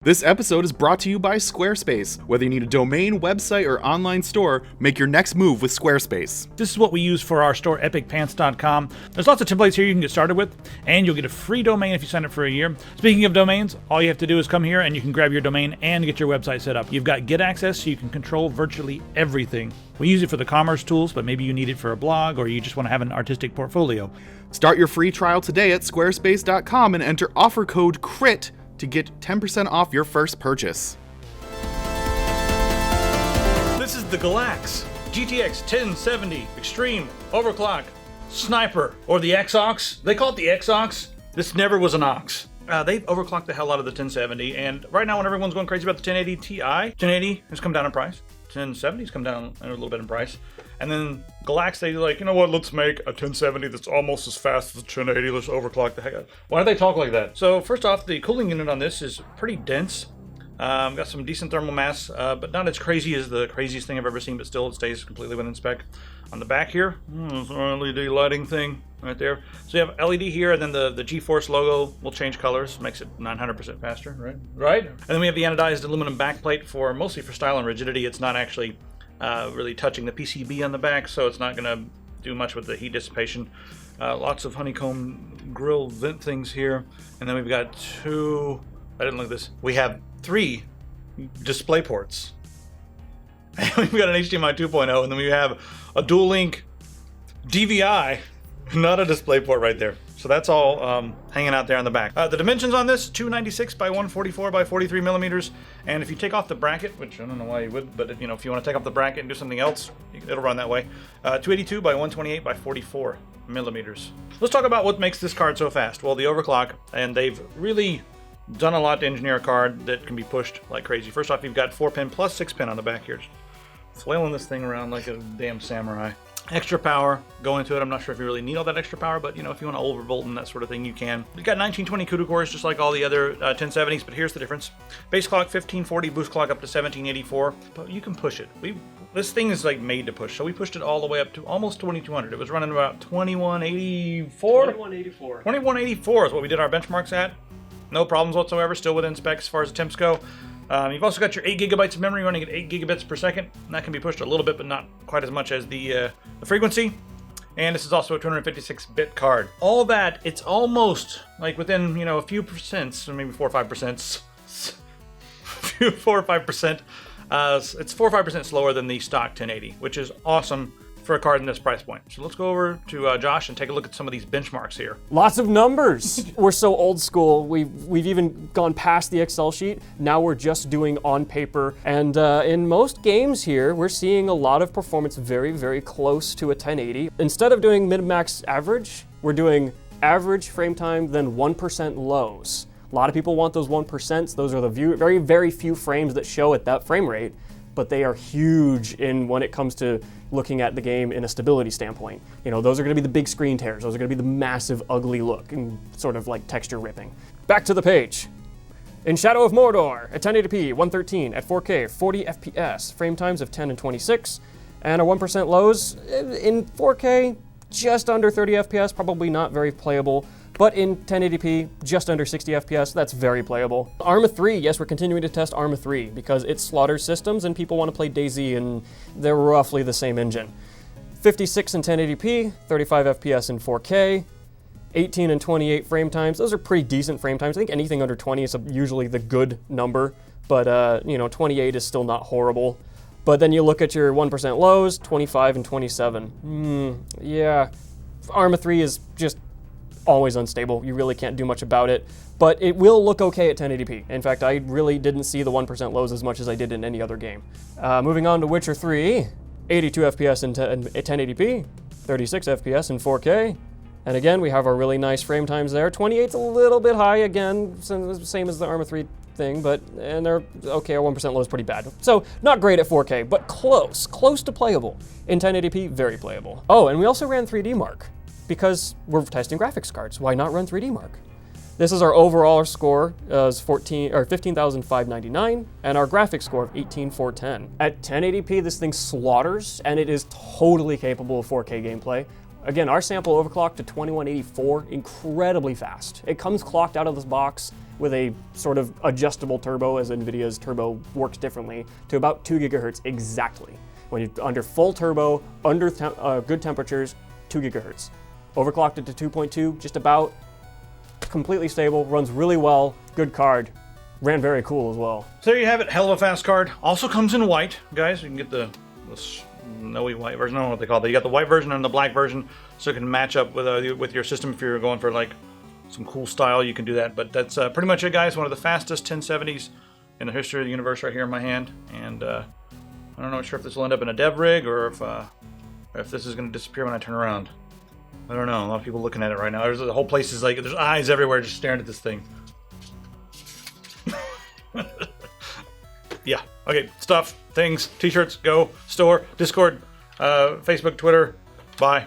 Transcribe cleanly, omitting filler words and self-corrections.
This episode is brought to you by Squarespace. Whether you need a domain, website, or online store, make your next move with Squarespace. This is what we use for our store, epicpants.com. There's lots of templates here you can get started with, and you'll get a free domain if you sign up for a year. Speaking of domains, all you have to do is come here and you can grab your domain and get your website set up. You've got Get Access, so you can control virtually everything. We use it for the commerce tools, but maybe you need it for a blog or you just want to have an artistic portfolio. Start your free trial today at squarespace.com and enter offer code CRIT to get 10% off your first purchase. This is the Galax GTX 1070 Extreme Overclock Sniper, or the EXOC. They call it the EXOC. This never was an OX. They've overclocked the hell out of the 1070, and right now when everyone's going crazy about the 1080 Ti, 1080 has come down in price. 1070 has come down a little bit in price. And then Galax, they like, you know what, let's make a 1070 that's almost as fast as the 1080, let's overclock the heck out. Why do they talk like that? So first off, the cooling unit on this is pretty dense. Got some decent thermal mass, but not as crazy as the craziest thing I've ever seen, but still it stays completely within spec. On the back here, there's an LED lighting thing right there. So you have LED here, and then the GeForce logo will change colors, makes it 900% faster, right? Right? And then we have the anodized aluminum backplate for mostly for style and rigidity. It's not actually really touching the PCB on the back, so it's not going to do much with the heat dissipation. Lots of honeycomb grill vent things here, and then we've got two. I didn't look at this. We have 3 display ports. We've got an HDMI 2.0, and then we have a dual link DVI, not a display port right there. So that's all hanging out there on the back. The dimensions on this, 296 by 144 by 43 millimeters. And if you take off the bracket, which I don't know why you would, but if you want to take off the bracket and do something else, it'll run that way. 282 by 128 by 44 millimeters. Let's talk about what makes this card so fast. Well, the overclock, and they've really done a lot to engineer a card that can be pushed like crazy. First off, you've got 4-pin plus 6-pin on the back here. Just flailing this thing around like a damn samurai. Extra power going into it. I'm not sure if you really need all that extra power, but if you want to overvolt and that sort of thing, you can. You've got 1920 CUDA cores just like all the other 1070s, but here's the difference. Base clock 1540, boost clock up to 1784, but you can push it. This thing is like made to push, so we pushed it all the way up to almost 2200. It was running about 2184? 2184. 2184 is what we did our benchmarks at. No problems whatsoever, still within specs as far as the temps go. You've also got your 8 gigabytes of memory running at 8 gigabits per second. And that can be pushed a little bit, but not quite as much as the frequency. And this is also a 256-bit card. All that, it's almost like within, a few percents, or maybe 4 or 5%. 4 or 5%. It's 4 or 5% slower than the stock 1080, which is awesome for a card in this price point. So let's go over to Josh and take a look at some of these benchmarks here. Lots of numbers. We're so old school. We've even gone past the Excel sheet. Now we're just doing on paper. And in most games here, we're seeing a lot of performance very, very close to a 1080. Instead of doing min-max average, we're doing average frame time, then 1% lows. A lot of people want those 1%. Those are the very, very few frames that show at that frame rate, but they are huge when it comes to looking at the game in a stability standpoint. Those are going to be the big screen tears. Those are going to be the massive, ugly look and sort of like texture ripping. Back to the page. In Shadow of Mordor, at 1080p, 113 at 4K, 40 FPS, frame times of 10 and 26, and a 1% lows in 4K, just under 30 FPS, probably not very playable. But in 1080p, just under 60 FPS, that's very playable. Arma 3, yes, we're continuing to test Arma 3 because it slaughters systems and people want to play DayZ and they're roughly the same engine. 56 in 1080p, 35 FPS in 4K, 18 and 28 frame times. Those are pretty decent frame times. I think anything under 20 is usually the good number, but 28 is still not horrible. But then you look at your 1% lows, 25 and 27. Yeah, Arma 3 is just always unstable. You really can't do much about it, but it will look okay at 1080p. In fact, I really didn't see the 1% lows as much as I did in any other game. Moving on to Witcher 3, 82 FPS in 1080p, 36 FPS in 4K, and again, we have our really nice frame times there. 28's a little bit high again, same as the Arma 3 thing, and they're okay. Our 1% low is pretty bad. So not great at 4K, but close to playable. In 1080p, very playable. Oh, and we also ran 3D Mark, because we're testing graphics cards. Why not run 3D Mark? This is our overall score, is 15,599, and our graphics score of 18,410. At 1080p, this thing slaughters, and it is totally capable of 4K gameplay. Again, our sample overclocked to 2184, incredibly fast. It comes clocked out of this box with a sort of adjustable turbo, as NVIDIA's turbo works differently, to about 2 gigahertz exactly. When you're under full turbo, under good temperatures, 2 gigahertz. Overclocked it to 2.2, just about, completely stable, runs really well, good card, ran very cool as well. So there you have it, hell of a fast card. Also comes in white, guys. You can get the snowy white version. I don't know what they call it. You got the white version and the black version, so it can match up with your system. If you're going for like some cool style, you can do that. But that's pretty much it, guys. One of the fastest 1070s in the history of the universe, right here in my hand. And I don't know, sure if this will end up in a dev rig or if this is going to disappear when I turn around. I don't know. A lot of people looking at it right now. The whole place is like, there's eyes everywhere just staring at this thing. Yeah. Okay. Stuff, things, t-shirts, go, store, Discord, Facebook, Twitter. Bye.